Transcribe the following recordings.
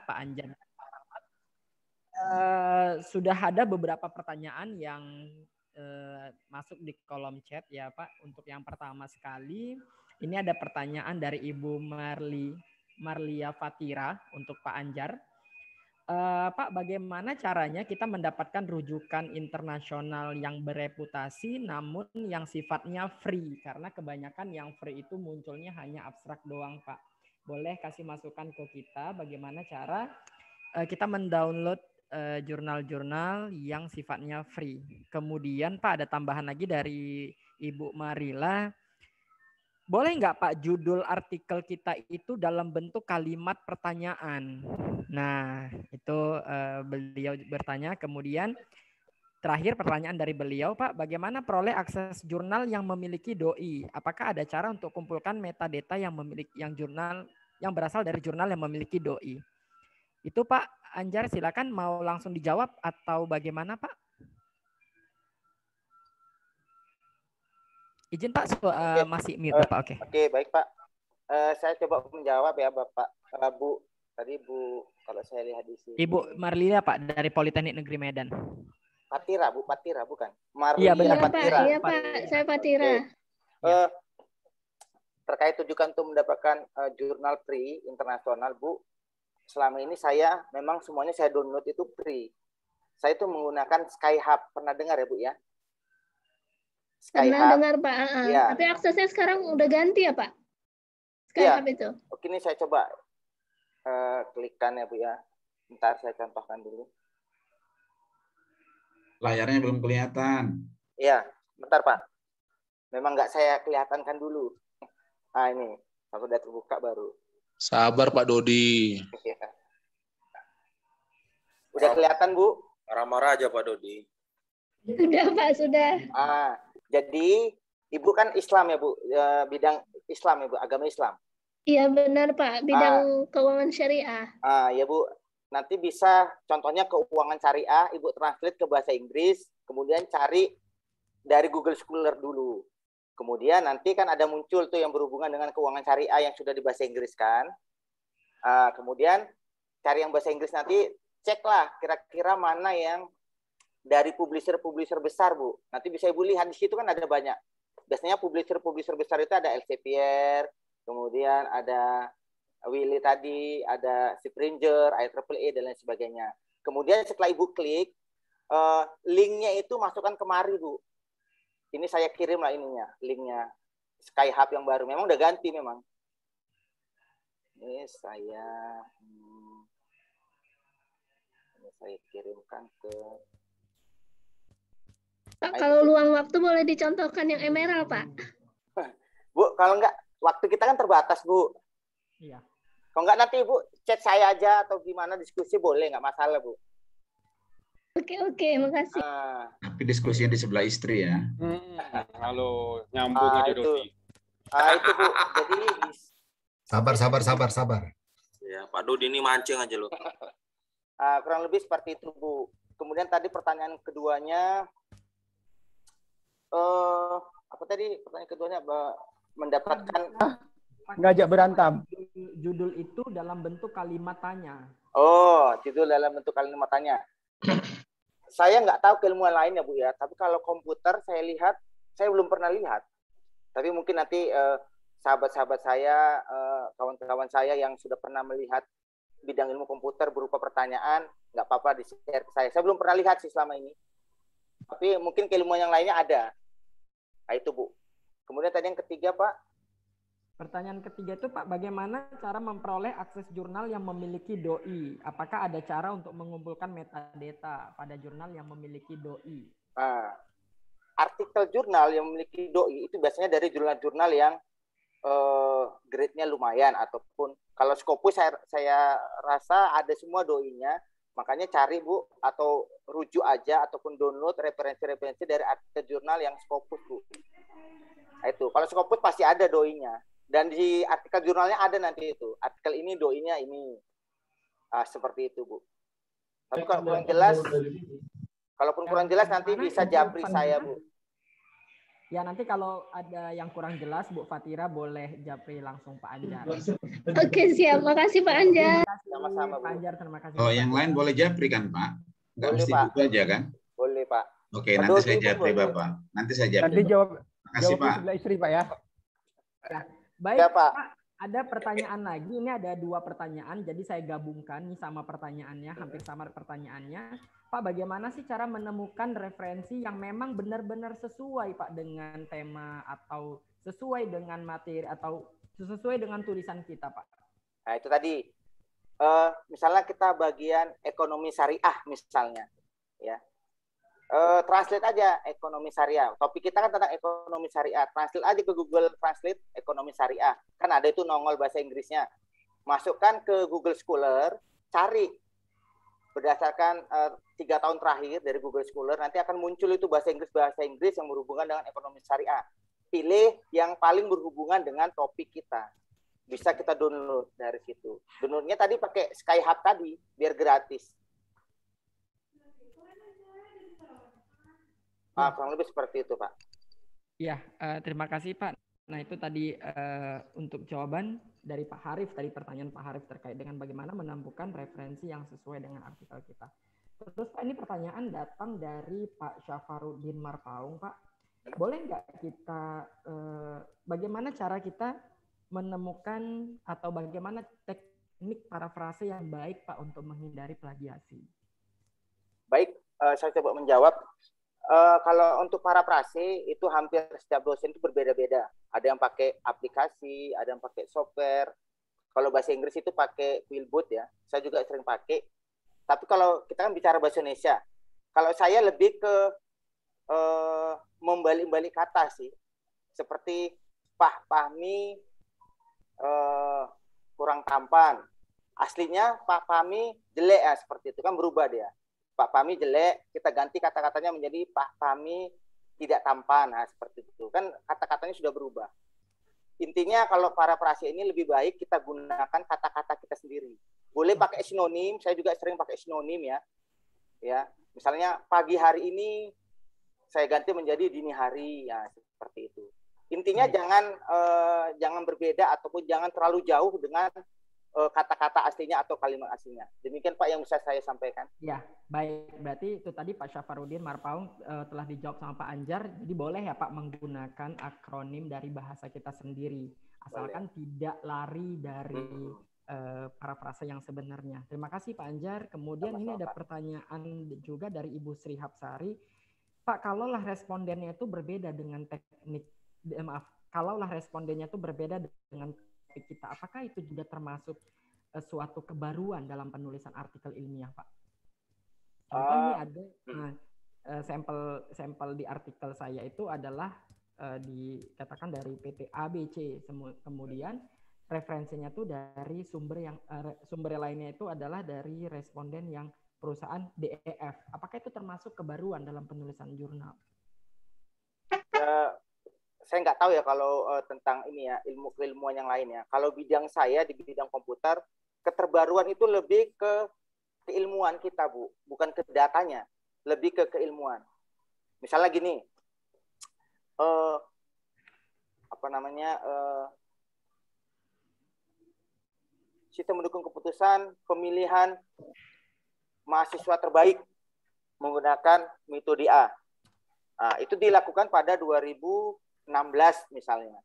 Pak Anjar. Sudah ada beberapa pertanyaan yang masuk di kolom chat ya Pak. Untuk yang pertama sekali, ini ada pertanyaan dari Ibu Marlia Fatira untuk Pak Anjar. Pak, bagaimana caranya kita mendapatkan rujukan internasional yang bereputasi namun yang sifatnya free? Karena kebanyakan yang free itu munculnya hanya abstrak doang, Pak. Boleh kasih masukan ke kita bagaimana cara kita mendownload jurnal-jurnal yang sifatnya free. Kemudian Pak, ada tambahan lagi dari Ibu Marila. Boleh nggak Pak judul artikel kita itu dalam bentuk kalimat pertanyaan? Nah, itu beliau bertanya. Kemudian terakhir pertanyaan dari beliau, Pak, bagaimana peroleh akses jurnal yang memiliki doi? Apakah ada cara untuk kumpulkan metadata yang memiliki jurnal yang berasal dari jurnal yang memiliki doi? Itu Pak Anjar, silakan mau langsung dijawab atau bagaimana Pak? Izin Pak, masih mute Pak. Oke, baik Pak. Saya coba menjawab ya Bapak. Bu, tadi Bu, kalau saya lihat di sini. Ibu Marlia Pak dari Politeknik Negeri Medan. Patira, Bu, Patira bukan? Marlia benar, Patira. Iya Pak, saya Patira. Terkait tujuan untuk mendapatkan jurnal free internasional, Bu, selama ini saya memang semuanya saya download itu free. Saya itu menggunakan Skyhub. Pernah dengar ya Bu ya? Pernah dengar Pak. Ya. Tapi aksesnya sekarang udah ganti ya Pak? Skyhub itu. Oke, ini saya coba klikkan ya Bu ya. Bentar saya contohkan dulu. Layarnya belum kelihatan. Iya, bentar Pak. Memang nggak saya kelihatankan dulu. Nah ini, aku udah terbuka baru. Sabar Pak Dodi. Udah kelihatan Bu? Marah-marah aja Pak Dodi. Sudah Pak, sudah. Jadi Ibu kan Islam ya Bu, bidang Islam ya Bu, agama Islam. Iya benar Pak, bidang keuangan syariah. Ya Bu, nanti bisa contohnya keuangan syariah, Ibu translate ke bahasa Inggris, kemudian cari dari Google Scholar dulu. Kemudian nanti kan ada muncul tuh yang berhubungan dengan keuangan syariah yang sudah di bahasa Inggris kan. Kemudian cari yang bahasa Inggris nanti, ceklah kira-kira mana yang dari publisher-publisher besar Bu. Nanti bisa Ibu lihat di situ kan ada banyak. Biasanya publisher-publisher besar itu ada Elsevier, kemudian ada Willy tadi, ada Springer, IEEE, dan lain sebagainya. Kemudian setelah Ibu klik, linknya itu masukkan kemari Bu. Ini saya kirim lah ininya, linknya. Skyhub yang baru. Memang udah ganti memang. Ini saya kirimkan ke... Pak, kalau luang waktu boleh dicontohkan yang emerald, Pak? Bu, kalau enggak, waktu kita kan terbatas, Bu. Iya. Kalau enggak nanti Ibu chat saya aja atau gimana diskusi boleh, enggak masalah, Bu. Oke, makasih. Tapi diskusinya di sebelah istri ya. Halo, nyambung aja Dodi. Itu Bu, jadi... Sabar. Ya, Pak Dodi ini mancing aja loh. Kurang lebih seperti itu, Bu. Kemudian tadi pertanyaan keduanya, apa tadi pertanyaan keduanya? Mendapatkan ngajak berantem. Judul itu dalam bentuk kalimat tanya. Judul dalam bentuk kalimat tanya. Saya nggak tahu keilmuan lainnya Bu ya, tapi kalau komputer saya lihat, saya belum pernah lihat. Tapi mungkin nanti sahabat-sahabat saya, kawan-kawan saya yang sudah pernah melihat bidang ilmu komputer berupa pertanyaan, nggak apa-apa di-share ke saya. Saya belum pernah lihat sih selama ini. Tapi mungkin keilmuan yang lainnya ada. Nah itu Bu. Kemudian tadi yang ketiga Pak. Pertanyaan ketiga itu Pak, bagaimana cara memperoleh akses jurnal yang memiliki doi? Apakah ada cara untuk mengumpulkan metadata pada jurnal yang memiliki doi? Artikel jurnal yang memiliki doi itu biasanya dari jurnal-jurnal yang grade-nya lumayan, ataupun kalau Scopus saya rasa ada semua doi-nya. Makanya cari Bu, atau rujuk aja ataupun download referensi-referensi dari artikel jurnal yang Scopus Bu. Nah, itu kalau Scopus pasti ada doi-nya. Dan di artikel jurnalnya ada nanti itu. Artikel ini doi-nya ini. Seperti itu, Bu. Tapi kalau kurang jelas, kalaupun kurang jelas nanti bisa japri saya, Bu. Ya nanti kalau ada yang kurang jelas Bu Fatira boleh japri langsung Pak Anjar. Oke, siap. Makasih Pak Anjar. Sama-sama, Bu. Pak Anjar, terima kasih. Oh, Pak yang Anjar. lain boleh japri kan, Pak? Nggak Boleh, mesti Pak. juga aja kan? Boleh, Pak. Oke, Pak nanti Dodi saya pun japri, boleh. Bapak. Nanti saya japri. Nanti jawab Makasih, Pak. sebelah istri, Pak ya. Ya. Baik, Ya, Pak. Pak. Ada pertanyaan lagi. Ini ada 2 pertanyaan. Jadi saya gabungkan nih sama pertanyaannya, hampir sama pertanyaannya. Pak, bagaimana sih cara menemukan referensi yang memang benar-benar sesuai, Pak, dengan tema atau sesuai dengan materi atau sesuai dengan tulisan kita, Pak? Nah, itu tadi. Misalnya kita bagian ekonomi syariah misalnya, ya. Translate aja ekonomi syariah. Topik kita kan tentang ekonomi syariah. Translate aja ke Google Translate ekonomi syariah. Kan ada itu nongol bahasa Inggrisnya. Masukkan ke Google Scholar, cari berdasarkan 3 tahun terakhir dari Google Scholar, nanti akan muncul itu bahasa Inggris yang berhubungan dengan ekonomi syariah. Pilih yang paling berhubungan dengan topik kita. Bisa kita download dari situ. Downloadnya tadi pakai Skyhub tadi, biar gratis. Kurang lebih seperti itu, Pak. Ya, terima kasih Pak. Nah itu tadi untuk jawaban dari Pak Harif, tadi pertanyaan Pak Harif terkait dengan bagaimana menemukan referensi yang sesuai dengan artikel kita. Terus Pak, ini pertanyaan datang dari Pak Syafaruddin Marpaung, Pak. Boleh nggak kita, bagaimana cara kita menemukan atau bagaimana teknik parafrase yang baik Pak untuk menghindari plagiasi? Baik, saya coba menjawab. Kalau untuk parafrase itu hampir setiap dosen itu berbeda-beda. Ada yang pakai aplikasi, ada yang pakai software. Kalau bahasa Inggris itu pakai Quillbot ya. Saya juga sering pakai. Tapi kalau kita kan bicara bahasa Indonesia, kalau saya lebih ke membalik-balik kata sih. Seperti Pak Fahmi kurang tampan. Aslinya Pak Fahmi jelek ya, seperti itu kan berubah dia. Pak Fahmi jelek, kita ganti kata-katanya menjadi Pak Fahmi tidak tampan. Nah, seperti itu. Kan kata-katanya sudah berubah. Intinya kalau parafrase ini lebih baik kita gunakan kata-kata kita sendiri. Boleh pakai sinonim, saya juga sering pakai sinonim ya. Ya, misalnya pagi hari ini saya ganti menjadi dini hari, ya seperti itu. Intinya jangan berbeda ataupun jangan terlalu jauh dengan kata-kata aslinya atau kalimat aslinya. Demikian Pak yang bisa saya sampaikan. Ya, baik. Berarti itu tadi Pak Syafaruddin Marpaung telah dijawab sama Pak Anjar. Jadi boleh ya Pak menggunakan akronim dari bahasa kita sendiri. Asalkan tidak lari dari parafrase yang sebenarnya. Terima kasih Pak Anjar. Kemudian ini ada pertanyaan juga dari Ibu Sri Hapsari. Pak, kalaulah respondennya itu berbeda dengan teknik, kalaulah respondennya itu berbeda dengan kita, apakah itu juga termasuk suatu kebaruan dalam penulisan artikel ilmiah, Pak? Contoh ini ada sampel di artikel saya itu adalah dikatakan dari PT ABC, kemudian referensinya itu dari sumber lainnya itu adalah dari responden yang perusahaan DEF. Apakah itu termasuk kebaruan dalam penulisan jurnal? Saya nggak tahu ya kalau tentang ini ya, ilmu keilmuan yang lain ya. Kalau bidang saya di bidang komputer, keterbaruan itu lebih ke keilmuan kita, Bu, bukan ke datanya, lebih ke keilmuan. Misalnya gini, sistem mendukung keputusan pemilihan mahasiswa terbaik menggunakan metode A. Nah, itu dilakukan pada 2016 misalnya.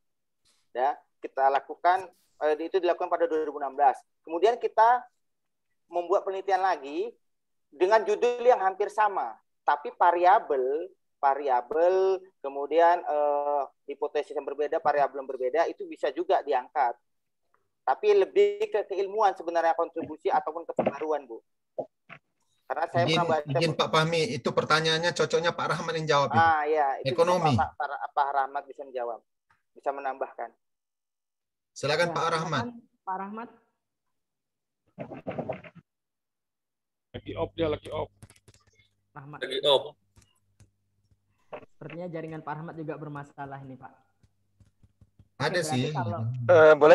Ya, kita lakukan itu dilakukan pada 2016. Kemudian kita membuat penelitian lagi dengan judul yang hampir sama, tapi variabel, kemudian hipotesis yang berbeda, variabel yang berbeda itu bisa juga diangkat. Tapi lebih ke keilmuan sebenarnya kontribusi ataupun kepengaruhan, Bu. Karena saya pernah baca. Izin Pak Fahmi, itu pertanyaannya cocoknya Pak Rahmat yang jawab. Ya, itu ekonomi. Pak Rahmat bisa menjawab, bisa menambahkan. Silakan ya, Pak Rahmat. Pak Rahmat. Lagi off. Rahmat. Lagi off. Sepertinya jaringan Pak Rahmat juga bermasalah ini, Pak. Ada sih. Kalau... boleh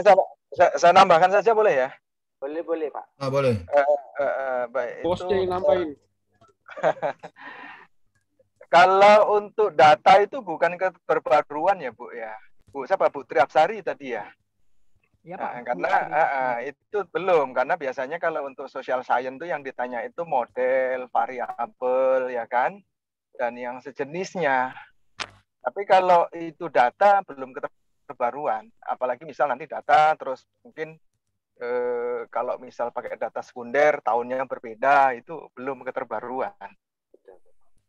saya nambahkan saja boleh ya? Boleh Pak. Boleh. Baik. Bosnya yang nambahin. Kalau untuk data itu bukan keterbaruan ya Bu ya. Bu siapa Bu Triapsari tadi ya? Ya, Nah, Pak. karena itu belum, karena biasanya kalau untuk social science itu yang ditanya itu model, variabel ya kan, dan yang sejenisnya. Tapi kalau itu data belum keterbaruan, apalagi misal nanti data terus mungkin kalau misal pakai data sekunder tahunnya berbeda, itu belum keterbaruan.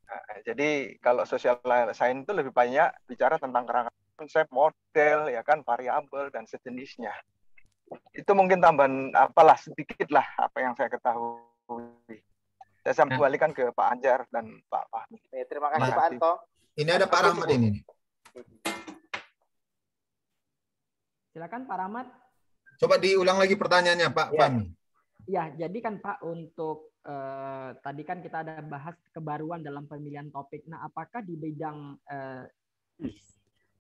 Nah, jadi kalau social science itu lebih banyak bicara tentang kerangka konsep, model, ya kan, variabel dan sejenisnya. Itu mungkin tambahan apalah sedikit lah apa yang saya ketahui. Saya kembalikan ke Pak Anjar dan Pak Fahmi. Terima kasih Pak Anto. Ini ada Pak Rahmat ini. Silakan Pak Rahmat. Coba diulang lagi pertanyaannya Pak Fahmi. Ya, jadi kan Pak untuk tadi kan kita ada bahas kebaruan dalam pemilihan topik. Nah, apakah di bidang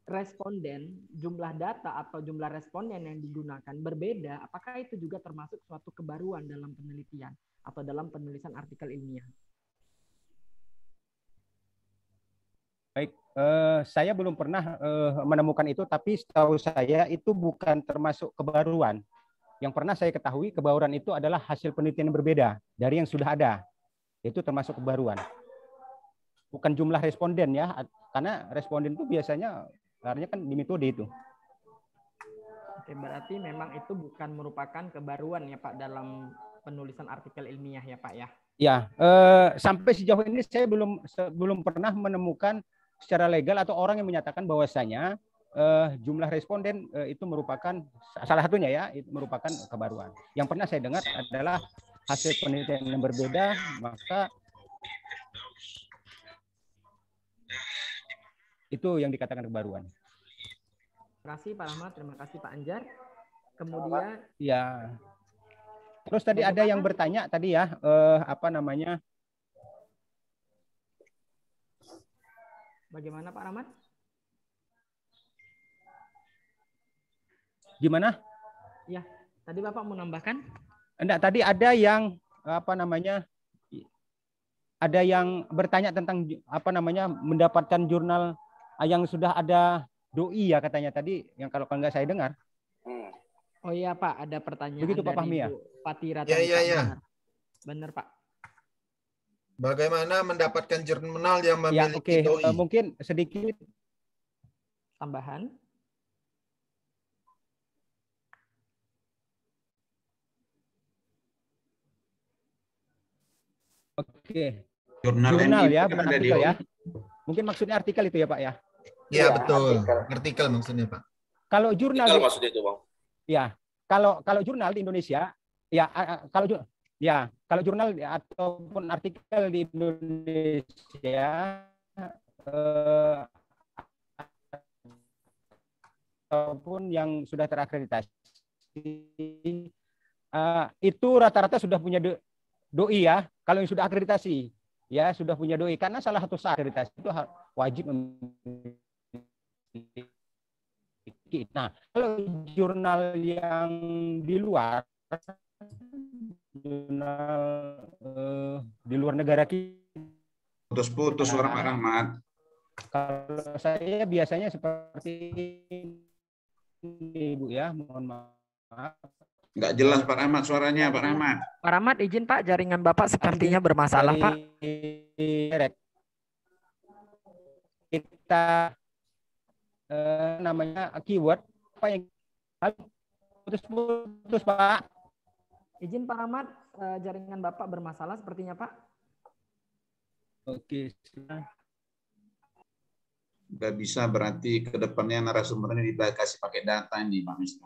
responden, jumlah data atau jumlah responden yang digunakan berbeda, apakah itu juga termasuk suatu kebaruan dalam penelitian atau dalam penulisan artikel ilmiah? Baik, saya belum pernah menemukan itu, tapi setahu saya itu bukan termasuk kebaruan. Yang pernah saya ketahui, kebaruan itu adalah hasil penelitian yang berbeda dari yang sudah ada. Itu termasuk kebaruan. Bukan jumlah responden ya, karena responden itu biasanya larinya kan di metode itu. Oke, berarti memang itu bukan merupakan kebaruan ya Pak dalam penulisan artikel ilmiah ya Pak ya? Ya, sampai sejauh ini saya belum pernah menemukan secara legal atau orang yang menyatakan bahwasanya jumlah responden itu merupakan salah satunya ya, itu merupakan kebaruan. Yang pernah saya dengar adalah hasil penelitian yang berbeda, maka itu yang dikatakan kebaruan. Terima kasih Pak Rahmat, terima kasih Pak Anjar. Kemudian ya. Terus tadi ada yang bertanya tadi ya, apa namanya? Bagaimana Pak Rahmat? Gimana? Ya, tadi Bapak mau nambahkan? Enggak, tadi ada yang apa namanya? Ada yang bertanya tentang apa namanya mendapatkan jurnal yang sudah ada doi ya katanya tadi, yang kalau enggak saya dengar. Oh iya Pak, ada pertanyaan begitu Pak Fahmi ya? Patira. Ya. Benar Pak. Bagaimana mendapatkan jurnal yang memiliki doi? Mungkin sedikit tambahan. Oke. Jurnal ya, kan bukan ada artikel di ya. Mungkin maksudnya artikel itu ya Pak ya? Iya betul. Artikel maksudnya Pak. Kalau jurnal artikel maksudnya itu Bang. Ya, kalau jurnal di Indonesia ya kalau jurnal ataupun artikel di Indonesia ataupun yang sudah terakreditasi itu rata-rata sudah punya doi ya. Kalau yang sudah akreditasi ya sudah punya doi, karena salah satu syarat akreditasi itu wajib memiliki. Nah, kalau jurnal yang di luar negara kita, putus-putus suara Pak Rahmat. Kalau saya biasanya seperti ini Bu ya, mohon maaf. Enggak jelas Pak Rahmat suaranya, Pak Rahmat. Pak Rahmat izin Pak, jaringan Bapak sepertinya bermasalah Pak. Kita namanya keyword apa yang putus Pak. Izin Pak Rahmat, jaringan Bapak bermasalah sepertinya Pak. Oke. Nggak bisa berarti ke depannya narasumbernya dikasih pakai data ini Pak Mister.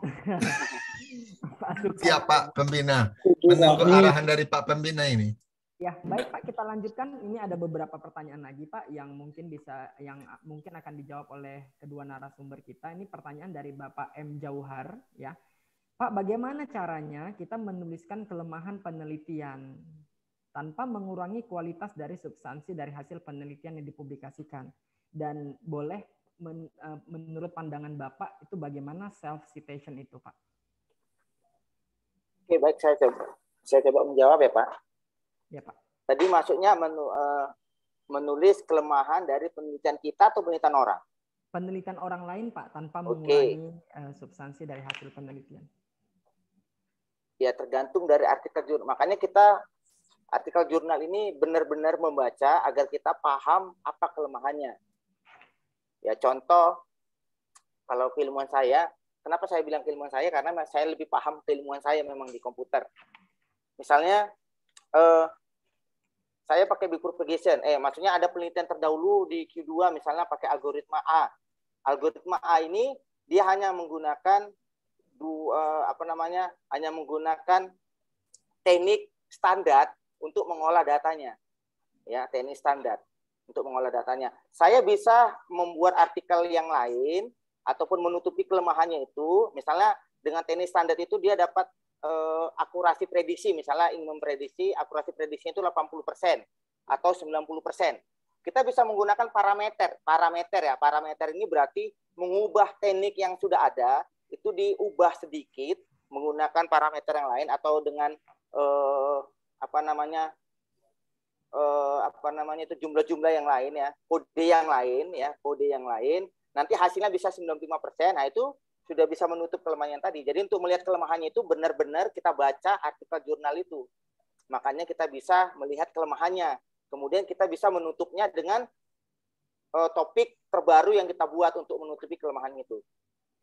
Siap Pak Pembina. Menunggu arahan dari Pak Pembina ini. Ya, baik Pak, kita lanjutkan. Ini ada beberapa pertanyaan lagi Pak yang mungkin akan dijawab oleh kedua narasumber kita. Ini pertanyaan dari Bapak M. Jauhar ya. Pak, bagaimana caranya kita menuliskan kelemahan penelitian tanpa mengurangi kualitas dari substansi dari hasil penelitian yang dipublikasikan? Dan boleh menurut pandangan Bapak itu bagaimana self citation itu Pak? Oke, baik, saya coba menjawab ya Pak. Ya Pak. Tadi maksudnya menulis kelemahan dari penelitian kita atau penelitian orang? Penelitian orang lain, Pak, tanpa Oke. mengurangi substansi dari hasil penelitian. Ya, tergantung dari artikel jurnal. Makanya kita artikel jurnal ini benar-benar membaca agar kita paham apa kelemahannya. Ya, contoh, kalau keilmuan saya, kenapa saya bilang keilmuan saya? Karena saya lebih paham keilmuan saya memang di komputer. Misalnya, saya pakai bifurcation. Maksudnya ada penelitian terdahulu di Q2, misalnya pakai algoritma A. Algoritma A ini dia hanya menggunakan hanya menggunakan teknik standar untuk mengolah datanya. Ya, teknik standar untuk mengolah datanya. Saya bisa membuat artikel yang lain ataupun menutupi kelemahannya itu. Misalnya dengan teknik standar itu dia dapat akurasi prediksi, misalnya ingin memprediksi, akurasi prediksinya itu 80% atau 90%. Kita bisa menggunakan parameter. Parameter ini berarti mengubah teknik yang sudah ada itu diubah sedikit menggunakan parameter yang lain atau dengan itu jumlah-jumlah yang lain ya, kode yang lain. Nanti hasilnya bisa 95%. Nah, itu sudah bisa menutup kelemahan yang tadi. Jadi untuk melihat kelemahannya itu benar-benar kita baca artikel jurnal itu. Makanya kita bisa melihat kelemahannya. Kemudian kita bisa menutupnya dengan topik terbaru yang kita buat untuk menutupi kelemahan itu.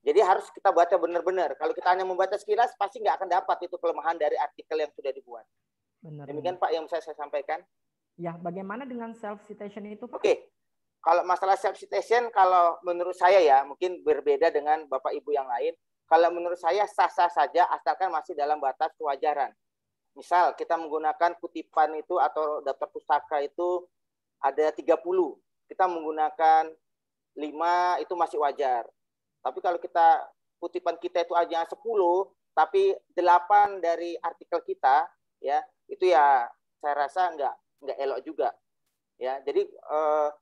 Jadi harus kita baca benar-benar. Kalau kita hanya membaca sekilas, pasti nggak akan dapat itu kelemahan dari artikel yang sudah dibuat. Benar. Demikian Pak yang saya sampaikan. Ya, bagaimana dengan self-citation itu, Pak? Oke. Kalau masalah self-citation, kalau menurut saya ya, mungkin berbeda dengan Bapak Ibu yang lain. Kalau menurut saya sah-sah saja, asalkan masih dalam batas kewajaran. Misal kita menggunakan kutipan itu atau daftar pustaka itu ada 30. Kita menggunakan 5, itu masih wajar. Tapi kalau kutipan kita itu aja 10, tapi 8 dari artikel kita, ya itu ya saya rasa nggak elok juga. Ya, jadi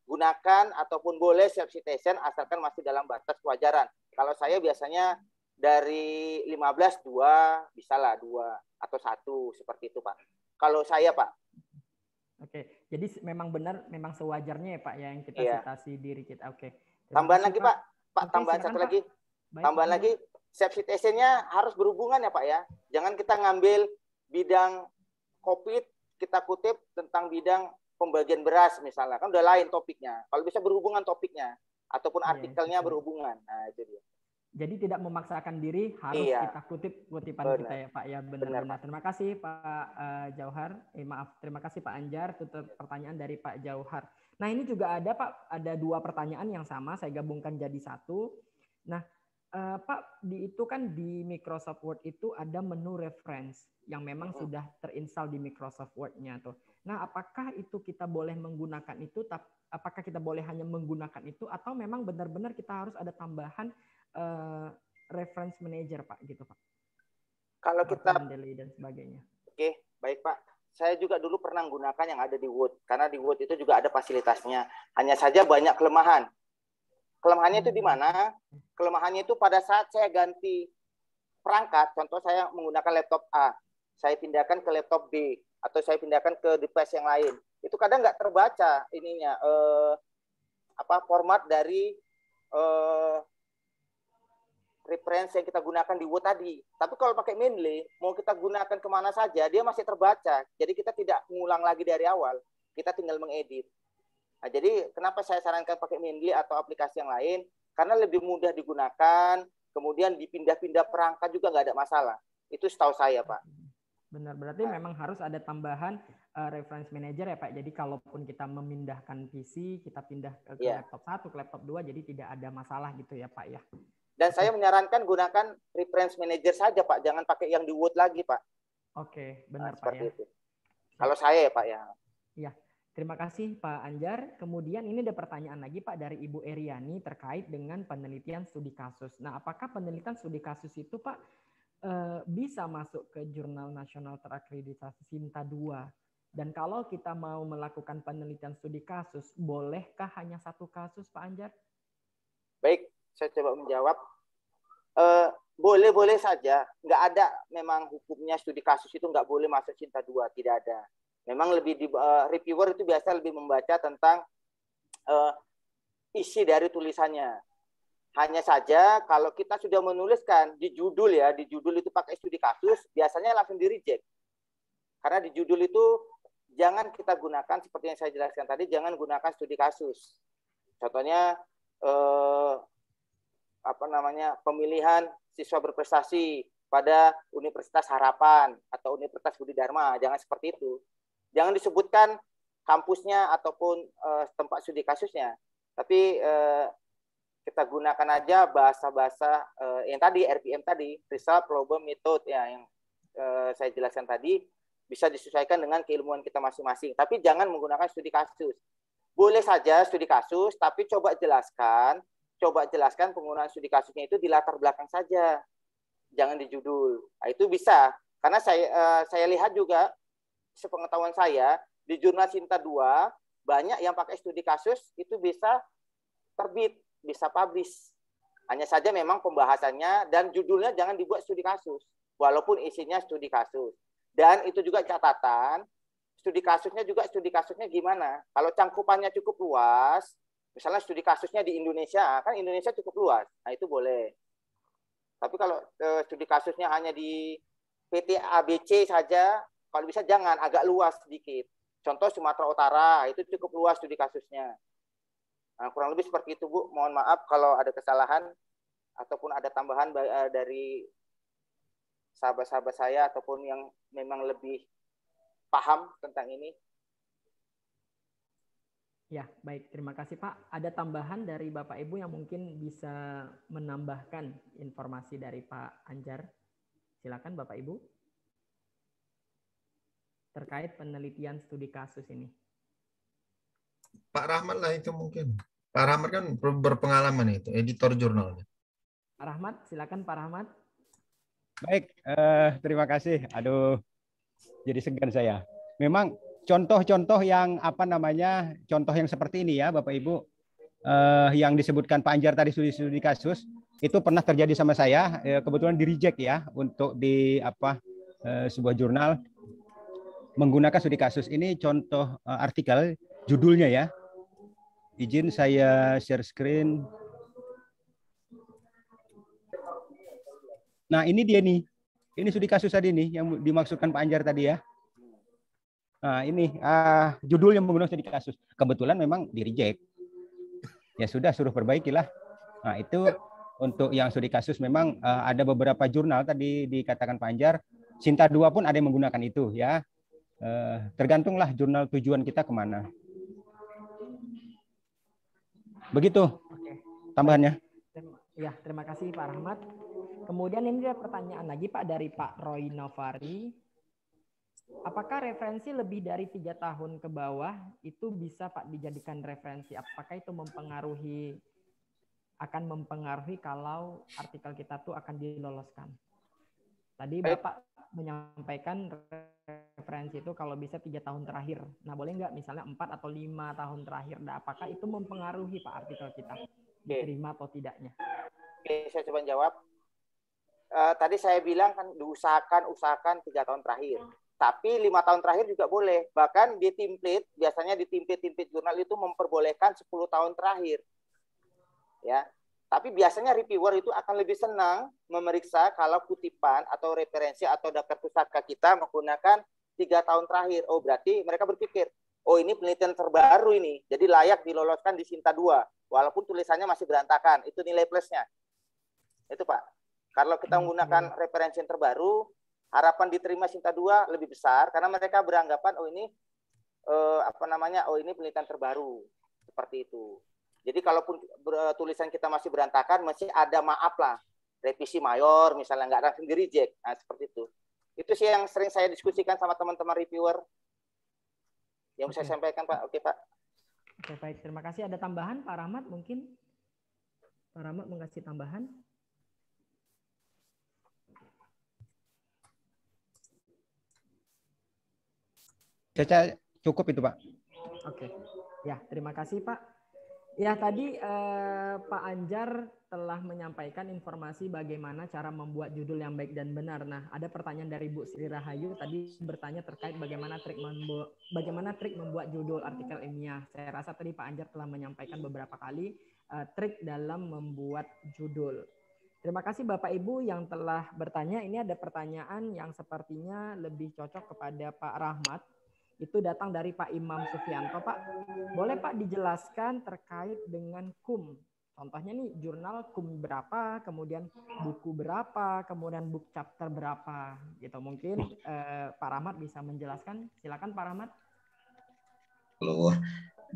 gunakan ataupun boleh self citation asalkan masih dalam batas kewajaran. Kalau saya biasanya dari 15 2, bisalah 2 atau 1 seperti itu, Pak. Kalau saya, Pak. Oke, jadi memang benar, memang sewajarnya ya, Pak, yang kita citasi diri kita. Oke. Tambahan lagi, Pak. Pak, Oke, tambahan silakan, satu Pak. lagi. Baik, Tambahan lagi, self citation-nya harus berhubungan ya, Pak ya. Jangan kita ngambil bidang COVID, kita kutip tentang bidang pembagian beras misalnya, kan udah lain topiknya. Kalau bisa berhubungan topiknya ataupun artikelnya berhubungan. Nah, itu dia. Jadi tidak memaksakan diri harus kita kutip kutipan kita ya, Pak ya. Benar-benar. Terima kasih Pak Jauhar. Terima kasih Pak Anjar. Tutup pertanyaan dari Pak Jauhar. Nah, ini juga ada Pak, ada 2 pertanyaan yang sama, saya gabungkan jadi 1. Nah, Pak, itu kan di Microsoft Word itu ada menu reference yang memang sudah terinstall di Microsoft Word-nya tuh. Nah, apakah itu kita boleh menggunakan itu? Apakah kita boleh hanya menggunakan itu atau memang benar-benar kita harus ada tambahan reference manager, Pak, gitu, Pak? Kalau kita dan sebagainya. Oke, baik, Pak. Saya juga dulu pernah menggunakan yang ada di Word karena di Word itu juga ada fasilitasnya. Hanya saja banyak kelemahan. Kelemahannya itu di mana? Kelemahannya itu pada saat saya ganti perangkat, contoh saya menggunakan laptop A, saya pindahkan ke laptop B, atau saya pindahkan ke device yang lain. Itu kadang nggak terbaca ininya format dari reference yang kita gunakan di Word tadi. Tapi kalau pakai Mendeley, mau kita gunakan kemana saja, dia masih terbaca. Jadi kita tidak mengulang lagi dari awal, kita tinggal mengedit. Nah, jadi kenapa saya sarankan pakai Mendeley atau aplikasi yang lain? Karena lebih mudah digunakan, kemudian dipindah-pindah perangkat juga nggak ada masalah. Itu setahu saya, Pak. Benar, berarti memang harus ada tambahan reference manager ya, Pak. Jadi kalaupun kita memindahkan PC, kita pindah ke laptop 1, ke laptop 2, jadi tidak ada masalah gitu ya, Pak ya. Dan saya menyarankan gunakan reference manager saja, Pak. Jangan pakai yang di Word lagi, Pak. Oke, benar, Pak ya. Itu. Kalau saya ya, Pak ya. Iya. Terima kasih Pak Anjar. Kemudian ini ada pertanyaan lagi Pak dari Ibu Eriani terkait dengan penelitian studi kasus. Nah, apakah penelitian studi kasus itu Pak bisa masuk ke Jurnal Nasional Terakreditasi Sinta 2? Dan kalau kita mau melakukan penelitian studi kasus, bolehkah hanya 1 kasus Pak Anjar? Baik, saya coba menjawab. Boleh-boleh saja. Nggak ada memang hukumnya studi kasus itu nggak boleh masuk Sinta 2. Tidak ada. Memang lebih reviewer itu biasa lebih membaca tentang isi dari tulisannya. Hanya saja kalau kita sudah menuliskan di judul ya, di judul itu pakai studi kasus, biasanya langsung di-reject. Karena di judul itu jangan kita gunakan seperti yang saya jelaskan tadi, jangan gunakan studi kasus. Contohnya pemilihan siswa berprestasi pada Universitas Harapan atau Universitas Budi Dharma, jangan seperti itu. Jangan disebutkan kampusnya ataupun tempat studi kasusnya, tapi kita gunakan aja bahasa-bahasa yang tadi RPM tadi, result, problem, method ya, yang saya jelaskan tadi, bisa disesuaikan dengan keilmuan kita masing-masing. Tapi jangan menggunakan studi kasus. Boleh saja studi kasus, tapi coba jelaskan penggunaan studi kasusnya itu di latar belakang saja, jangan di judul. Nah, itu bisa, karena saya lihat juga sepengetahuan saya di jurnal Sinta 2 banyak yang pakai studi kasus itu bisa terbit, bisa publish. Hanya saja memang pembahasannya dan judulnya jangan dibuat studi kasus, walaupun isinya studi kasus. Dan itu juga catatan, studi kasusnya gimana? Kalau cangkupannya cukup luas, misalnya studi kasusnya di Indonesia, kan Indonesia cukup luas, nah itu boleh. Tapi kalau studi kasusnya hanya di PT ABC saja, kalau bisa jangan, agak luas sedikit. Contoh Sumatera Utara, itu cukup luas studi kasusnya. Nah, kurang lebih seperti itu, Bu. Mohon maaf kalau ada kesalahan ataupun ada tambahan dari sahabat-sahabat saya ataupun yang memang lebih paham tentang ini. Ya, baik. Terima kasih, Pak. Ada tambahan dari Bapak Ibu yang mungkin bisa menambahkan informasi dari Pak Anjar? Silakan, Bapak Ibu. Terkait penelitian studi kasus ini. Pak Rahmat lah itu mungkin. Pak Rahmat kan berpengalaman itu, editor jurnalnya. Pak Rahmat, silakan Pak Rahmat. Baik, terima kasih. Aduh, jadi segan saya. Memang contoh-contoh yang contoh yang seperti ini ya, Bapak Ibu, yang disebutkan Pak Anjar tadi studi kasus itu pernah terjadi sama saya. Kebetulan di reject ya untuk di sebuah jurnal menggunakan studi kasus. Ini contoh artikel, judulnya ya. Izin saya share screen. Nah, ini dia nih. Ini studi kasus tadi nih yang dimaksudkan Pak Anjar tadi ya. Nah, ini judul yang menggunakan studi kasus. Kebetulan memang di-reject. Ya sudah, suruh perbaikilah. Nah, itu untuk yang studi kasus memang ada beberapa jurnal tadi dikatakan Pak Anjar. Sinta 2 pun ada yang menggunakan itu ya. Tergantunglah jurnal tujuan kita kemana. Begitu tambahannya. Ya, terima kasih Pak Rahmat. Kemudian ini ada pertanyaan lagi Pak dari Pak Roy Novari. Apakah referensi lebih dari 3 tahun ke bawah itu bisa Pak dijadikan referensi? Apakah itu akan mempengaruhi kalau artikel kita tuh akan diloloskan? Tadi Bapak menyampaikan referensi itu kalau bisa 3 tahun terakhir. Nah, boleh nggak misalnya 4 atau 5 tahun terakhir? Nah, apakah itu mempengaruhi Pak artikel kita? Diterima atau tidaknya? Oke, saya coba jawab. Tadi saya bilang kan usahakan 3 tahun terakhir. Tapi 5 tahun terakhir juga boleh. Bahkan di template, biasanya di template jurnal itu memperbolehkan 10 tahun terakhir. Ya. Tapi biasanya reviewer itu akan lebih senang memeriksa kalau kutipan atau referensi atau daftar pustaka kita menggunakan 3 tahun terakhir. Oh, berarti mereka berpikir, oh ini penelitian terbaru ini, jadi layak diloloskan di Sinta 2, walaupun tulisannya masih berantakan. Itu nilai plusnya. Itu Pak. Kalau kita menggunakan referensi yang terbaru, harapan diterima Sinta 2 lebih besar karena mereka beranggapan oh ini ini penelitian terbaru. Seperti itu. Jadi kalaupun tulisan kita masih berantakan, masih ada maaf lah. Revisi mayor misalnya nggak langsung di-reject. Nah, seperti itu. Itu sih yang sering saya diskusikan sama teman-teman reviewer. Yang saya sampaikan Pak. Oke Pak. Oke, baik. Terima kasih. Ada tambahan Pak Rahmat mungkin? Pak Rahmat mau kasih tambahan? Caca cukup itu Pak. Oke. Ya, terima kasih Pak. Ya, tadi Pak Anjar telah menyampaikan informasi bagaimana cara membuat judul yang baik dan benar. Nah, ada pertanyaan dari Bu Sri Rahayu tadi bertanya terkait bagaimana trik membuat judul artikel ilmiah. Saya rasa tadi Pak Anjar telah menyampaikan beberapa kali trik dalam membuat judul. Terima kasih Bapak Ibu yang telah bertanya. Ini ada pertanyaan yang sepertinya lebih cocok kepada Pak Rahmat. Itu datang dari Pak Imam Sufianto. Pak, boleh Pak dijelaskan terkait dengan KUM? Contohnya nih jurnal KUM berapa, kemudian buku berapa, kemudian book chapter berapa, gitu. Mungkin Pak Rahmat bisa menjelaskan. Silakan Pak Rahmat. Loh,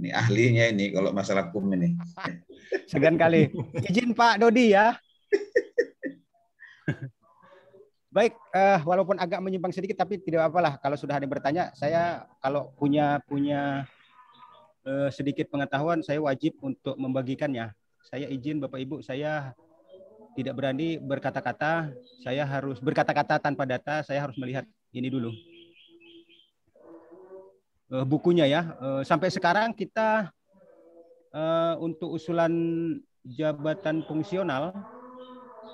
ini ahlinya ini kalau masalah KUM ini. Segan kali. Izin Pak Dodi ya. Baik, walaupun agak menyimpang sedikit, tapi tidak apalah. Kalau sudah ada yang bertanya, saya kalau punya sedikit pengetahuan, saya wajib untuk membagikannya. Saya izin Bapak Ibu, saya tidak berani berkata-kata. Saya harus berkata-kata tanpa data. Saya harus melihat ini dulu. Bukunya ya. Sampai sekarang kita untuk usulan jabatan fungsional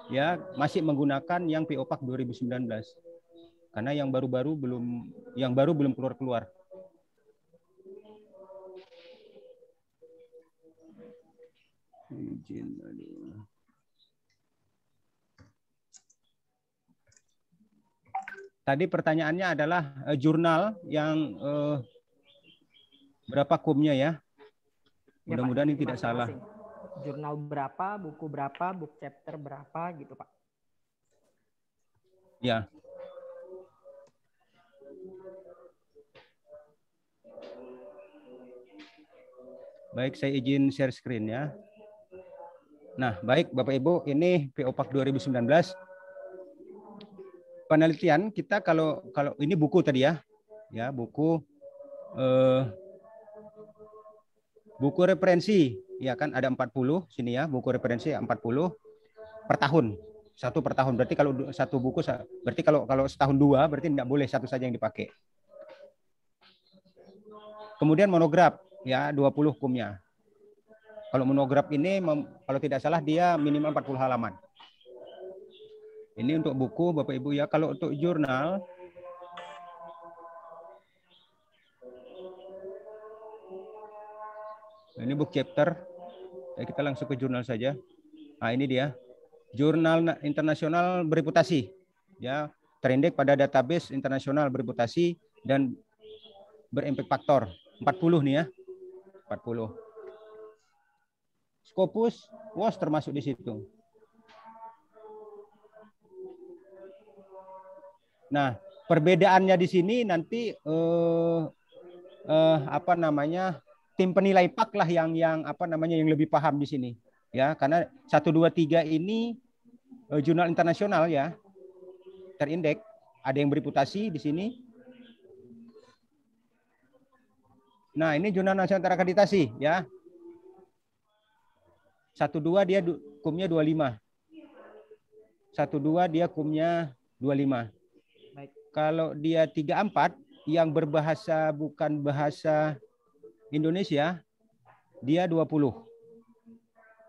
ya masih menggunakan yang PO PAK 2019 karena yang baru belum keluar. Tadi pertanyaannya adalah jurnal yang berapa kumnya ya? Mudah-mudahan ini tidak salah. Jurnal berapa, buku berapa, book chapter berapa gitu Pak. Ya. Baik, saya izin share screen ya. Nah, baik Bapak Ibu, ini PO PAK 2019. Penelitian kita kalau ini buku tadi ya. Ya, buku referensi ya kan ada 40 sini ya, buku referensi 40 per tahun. Satu per tahun. Berarti kalau satu buku berarti kalau setahun dua berarti tidak boleh satu saja yang dipakai. Kemudian monograf ya 20 kumnya. Kalau monograf ini kalau tidak salah dia minimal 40 halaman. Ini untuk buku Bapak Ibu ya. Kalau untuk jurnal ini book chapter. Kita langsung ke jurnal saja. Nah, ini dia. Jurnal internasional bereputasi. Ya, terindeks pada database internasional bereputasi dan berimpact faktor. 40 nih ya. 40. Scopus, WOS termasuk di situ. Nah, perbedaannya di sini nanti tim penilai PAK lah yang lebih paham di sini ya, karena 1 2 3 ini jurnal internasional ya terindeks, ada yang bereputasi di sini. Nah, ini jurnal nasional terakreditasi ya. 1 2 dia kumnya 25. 1 2 dia kumnya 25. Baik. Kalau dia 3 4 yang berbahasa bukan bahasa Indonesia, dia 20.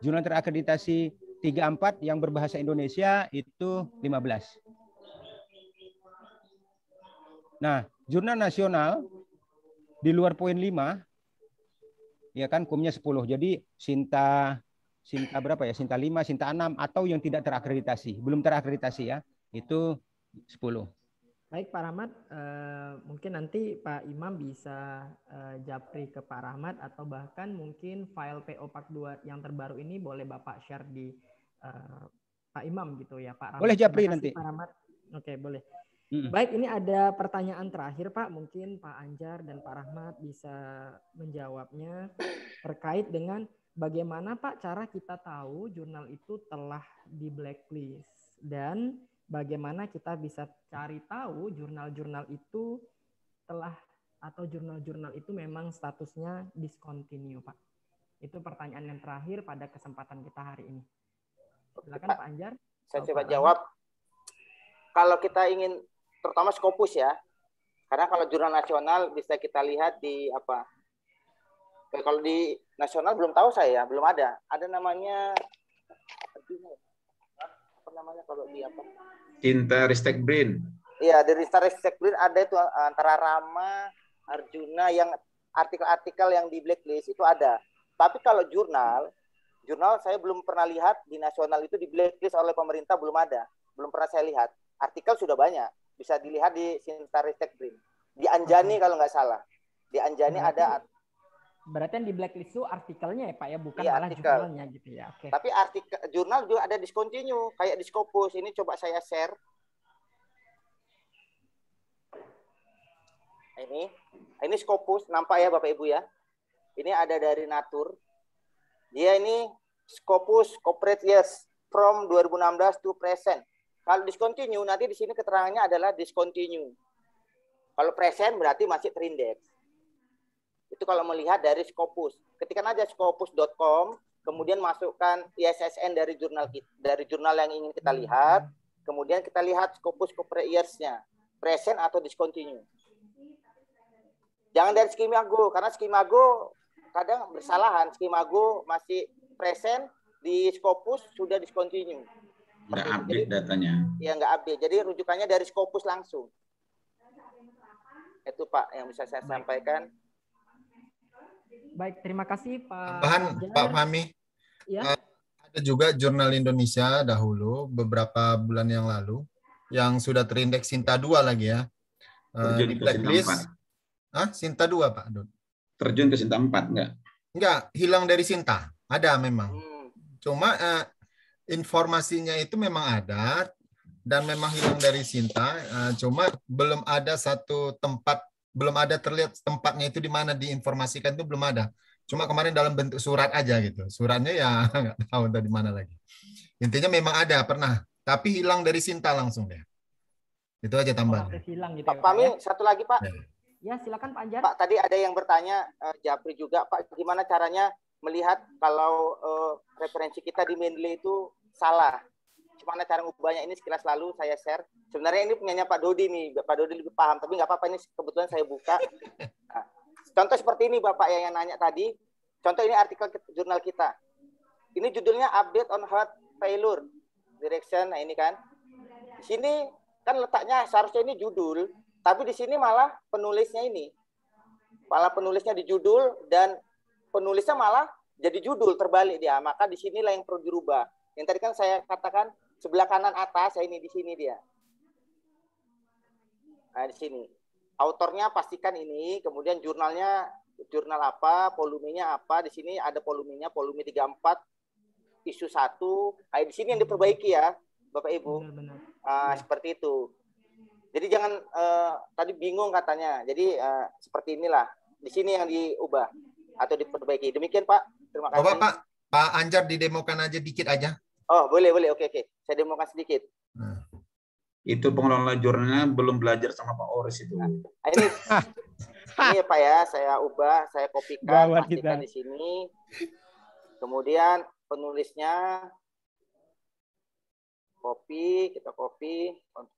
Jurnal terakreditasi 3 4 yang berbahasa Indonesia itu 15. Nah, jurnal nasional di luar poin 5 ya kan kumnya 10. Jadi Sinta berapa ya? Sinta 5, Sinta 6 atau yang tidak terakreditasi, belum terakreditasi ya, itu 10. Baik Pak Rahmat, mungkin nanti Pak Imam bisa japri ke Pak Rahmat atau bahkan mungkin file PO PAK 2 yang terbaru ini boleh Bapak share di Pak Imam gitu ya Pak Rahmat. Boleh japri nanti. Pak Rahmat. Oke, boleh. Baik, ini ada pertanyaan terakhir Pak, mungkin Pak Anjar dan Pak Rahmat bisa menjawabnya terkait dengan bagaimana Pak cara kita tahu jurnal itu telah di blacklist dan bagaimana kita bisa cari tahu jurnal-jurnal itu telah atau jurnal-jurnal itu memang statusnya discontinue, Pak. Itu pertanyaan yang terakhir pada kesempatan kita hari ini. Silakan Pak Anjar. Saya coba jawab. Kalau kita ingin, terutama Scopus ya, karena kalau jurnal nasional bisa kita lihat di Kalau di nasional belum tahu saya, belum ada. Ada namanya apa namanya kalau di apa? Cinta Ristek Brin. Iya, dari Ristek Brin ada itu antara Rama, Arjuna yang artikel-artikel yang di blacklist itu ada. Tapi kalau jurnal saya belum pernah lihat di nasional itu di blacklist oleh pemerintah, belum ada. Belum pernah saya lihat. Artikel sudah banyak. Bisa dilihat di Sintaristek Brin. Di Anjani kalau nggak salah. Di Anjani ada. Berarti yang di blacklist itu artikelnya ya Pak ya, bukan Iya, malah artikel. jurnalnya gitu ya. Oke. Tapi artikel jurnal juga ada discontinue kayak di Scopus. Ini coba saya share. Ini Scopus, nampak ya Bapak Ibu ya. Ini ada dari Natur. Dia ini Scopus Corporate Years from 2016 to present. Kalau discontinue nanti di sini keterangannya adalah discontinue. Kalau present berarti masih terindeks. Itu kalau melihat dari Scopus. Ketikkan aja scopus.com, kemudian masukkan ISSN dari jurnal yang ingin kita lihat, kemudian kita lihat Scopus Corporate Years-nya, present atau discontinue. Jangan dari Skimago, karena Skimago kadang bersalahan. Skimago masih present, di Scopus sudah discontinue. Nggak update datanya. Ya, nggak update. Jadi rujukannya dari Scopus langsung. Itu Pak yang bisa saya sampaikan. Baik, terima kasih Pak. Tambahan Pak Fahmi. Ya. Ada juga jurnal Indonesia dahulu beberapa bulan yang lalu yang sudah terindeks Sinta 2 lagi ya. Terjun Di ke Sinta blacklist. 4. Sinta 2 Pak Dut. Terjun ke Sinta 4 enggak? Enggak, hilang dari Sinta. Ada memang. Cuma informasinya itu memang ada dan memang hilang dari Sinta. Cuma belum ada satu tempat, belum ada terlihat tempatnya itu di mana diinformasikan itu belum ada. Cuma kemarin dalam bentuk surat aja gitu. Suratnya ya nggak tahu dari mana lagi. Intinya memang ada pernah, tapi hilang dari Sinta langsung deh. Itu aja tambahan. Hilang gitu Pak ya, Fahmi, ya. satu lagi Pak. Ya, silakan Pak Anjar. Pak, tadi ada yang bertanya, Japri juga, Pak, gimana caranya melihat kalau referensi kita di Mendeley itu salah? Gimana cara ngubahnya? Ini sekilas lalu saya share. Sebenarnya ini punyanya Pak Dodi nih, Pak Dodi lebih paham, tapi nggak apa-apa, ini kebetulan saya buka. Nah, contoh seperti ini Bapak yang nanya tadi, contoh ini artikel jurnal kita. Ini judulnya Update on Heart Failure Direction, nah ini kan. Di sini kan letaknya seharusnya ini judul, tapi di sini malah penulisnya ini. Malah penulisnya di judul dan penulisnya malah jadi judul terbalik dia. Maka di sinilah yang perlu dirubah. Yang tadi kan saya katakan sebelah kanan atas, ya ini di sini dia. Nah, di sini. Autornya pastikan ini, kemudian jurnalnya jurnal apa, volumenya apa. Di sini ada volumenya, volume 34 isu 1. Nah, di sini yang diperbaiki ya, Bapak Ibu. Seperti itu. Jadi jangan tadi bingung katanya. Jadi seperti inilah. Di sini yang diubah atau diperbaiki. Demikian Pak. Terima kasih. Coba Pak Anjar didemokan aja dikit aja. Oh, boleh. Oke. Saya demokan sedikit. Itu pengelola jurnalnya belum belajar sama Pak Oris itu. Nah, ini ya Pak ya, saya ubah, saya kopikan, pastikan di sini. Kemudian penulisnya kita copy,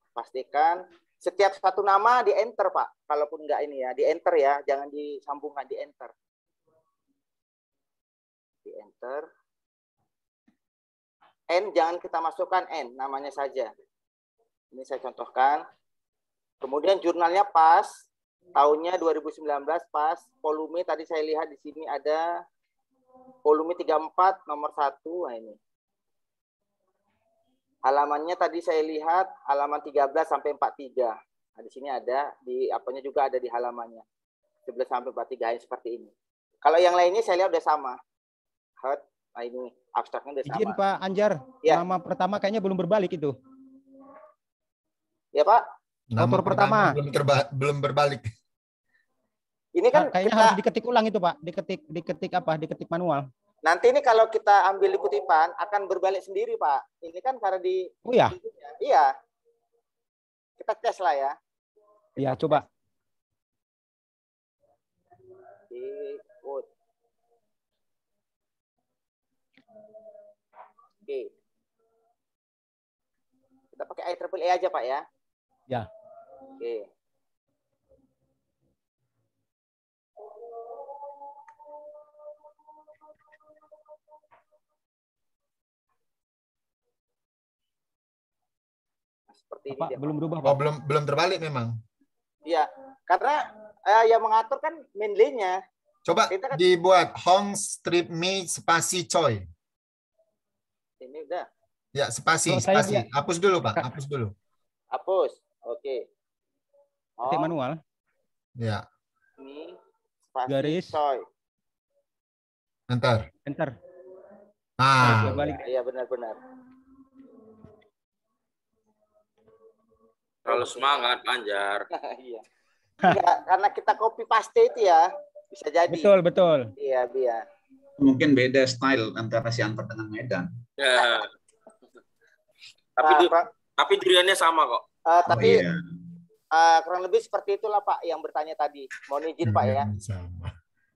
pastikan. Setiap satu nama di enter Pak. Kalaupun enggak ini ya, di enter ya, jangan disambungkan, di enter. Di enter. N jangan kita masukkan N, namanya saja. Ini saya contohkan. Kemudian jurnalnya pas, tahunnya 2019 pas, volume tadi saya lihat di sini ada volume 34 nomor 1, nah ini. Halamannya tadi saya lihat halaman 13 sampai 43. Nah, di sini ada di apanya juga ada di halamannya. 11 sampai 43 seperti ini. Kalau yang lainnya saya lihat udah sama. Heart, nah ini abstraknya udah sama. Izin Pak Anjar, ya. Nama pertama kayaknya belum berbalik itu. Ya Pak. Autor pertama belum berbalik. Ini kan kayaknya harus diketik ulang itu Pak, diketik manual. Nanti ini kalau kita ambil di kutipan akan berbalik sendiri Pak. Ini kan karena di. Oh ya. Iya. Kita tes lah ya. Iya coba. Oke. Kita pakai IEEE aja Pak ya. Ya. Oke. Seperti ini Pak, dia, belum Pak. berubah, Oh, Pak. belum terbalik memang. Iya, karena yang mengatur kan mainly-nya. Coba Kita kan- dibuat Hong strip me spasi coy. Ini udah Ya, spasi, Kalau saya spasi. lihat- Hapus dulu, Pak. Hapus dulu. hapus. Oke. Ketik manual. Ya, Ini spasi Garis. coy. enter. Enter. Ah, Balik. Iya benar-benar. Terlalu semangat, Anjar. Iya. Enggak, karena kita copy paste itu ya. Bisa jadi. Betul, betul. Iya, Bia. Mungkin beda style antara si Anwar dengan Medan. Ya. Pak, Tapi duriannya sama kok. tapi iya. kurang lebih seperti itulah Pak yang bertanya tadi. Mohon izin Pak ya.